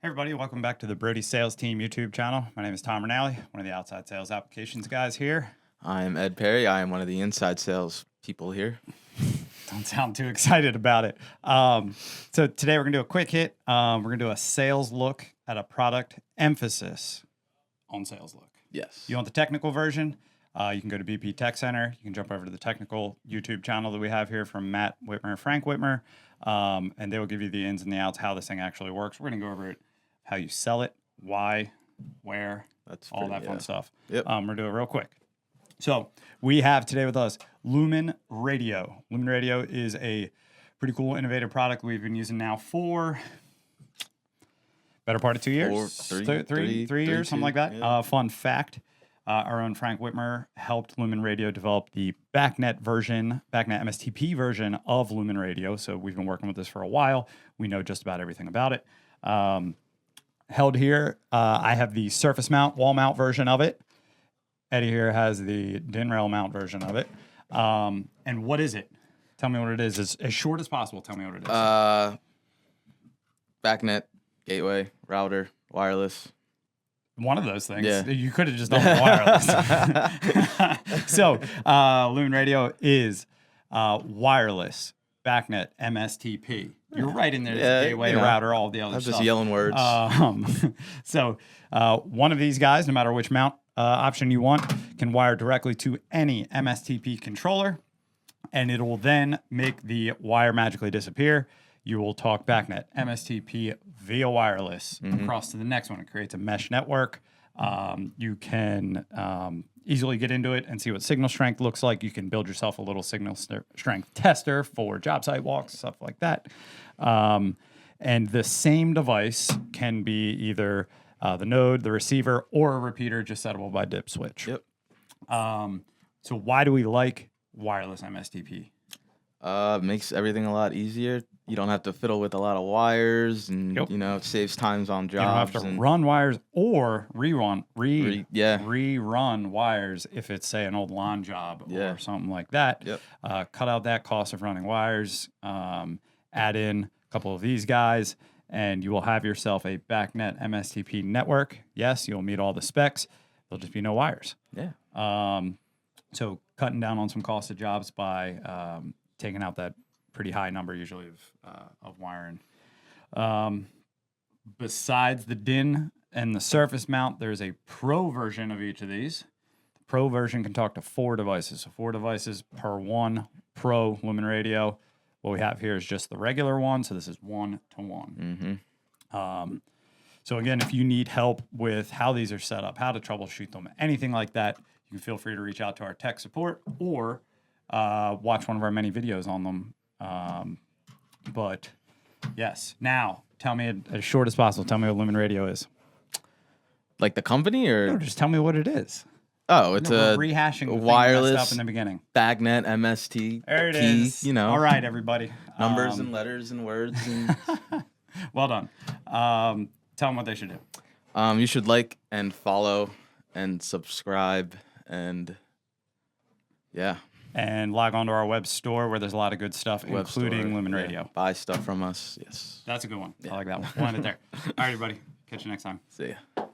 Hey everybody, welcome back to the Broudy Sales Team YouTube channel. My name is Tom Rinaldi, one of the outside sales applications guys here. I'm Ed Perry. I am one of the inside sales people here. Don't sound too excited about it. So today we're going to do a quick hit. We're going to do a sales look at a product, emphasis on sales look. Yes. You want the technical version? You can go to BP Tech Center. You can jump over to the technical YouTube channel that we have here from Matt Whitmer and Frank Whitmer, and they will give you the ins and the outs, how this thing actually works. We're going to go over it, how you sell it, why, where, all that fun stuff. Yep. We're going to do it real quick. So we have today with us LumenRadio. LumenRadio is a pretty cool, innovative product we've been using now for better part of 2 years, three years, something like that. Yeah. Fun fact, our own Frank Whitmer helped LumenRadio develop the BACnet version, BACnet MSTP version of LumenRadio. So we've been working with this for a while. We know just about everything about it. Held here, I have the surface mount, wall mount version of it. Eddie here has the DIN rail mount version of it. And what is it? Tell me what it is. As short as possible, tell me what it is. BACnet, gateway, router, wireless. One of those things. Yeah. You could have just done wireless. So, LumenRadio is wireless BACnet MSTP. You're right in there. Gateway, router, all the other stuff. I'm just yelling words. So, one of these guys, no matter which mount option you want, can wire directly to any MSTP controller, and it will then make the wire magically disappear. You will talk BACnet MSTP via wireless across to the next one. It creates a mesh network. You can easily get into it and see what signal strength looks like. You can build yourself a little signal strength tester for job site walks, stuff like that. And the same device can be either the node, the receiver, or a repeater just settable by dip switch. Yep. So why do we like wireless MSTP? Makes everything a lot easier. You don't have to fiddle with a lot of wires, and it saves times on jobs. You don't have to run wires or rerun wires if it's, say, an old lawn job or something like that. Yep. Cut out that cost of running wires. Add in a couple of these guys, and you will have yourself a BACnet MSTP network. Yes, you'll meet all the specs. There'll just be no wires. Yeah. So cutting down on some cost of jobs by taking out that pretty high number usually of wiring. Besides the DIN and the surface mount, there's a pro version of each of these. The pro version can talk to 4 devices. So 4 devices per one pro LumenRadio. What we have here is just the regular one. So this is 1-to-1. So again, if you need help with how these are set up, how to troubleshoot them, anything like that, you can feel free to reach out to our tech support or watch one of our many videos on them. But yes, now tell me as short as possible. Tell me what LumenRadio is. Like the company, or no, just tell me what it is. Oh, it's a rehashing the wireless up in the beginking. BACnet MST. There it is. All right, everybody. Numbers and letters and words. And well done. Tell them what they should do. You should like and follow and subscribe and and log on to our web store where there's a lot of good stuff, including LumenRadio. Yeah. Buy stuff from us. Yes. That's a good one. I like that one. We'll end it there. All right, everybody. Catch you next time. See ya.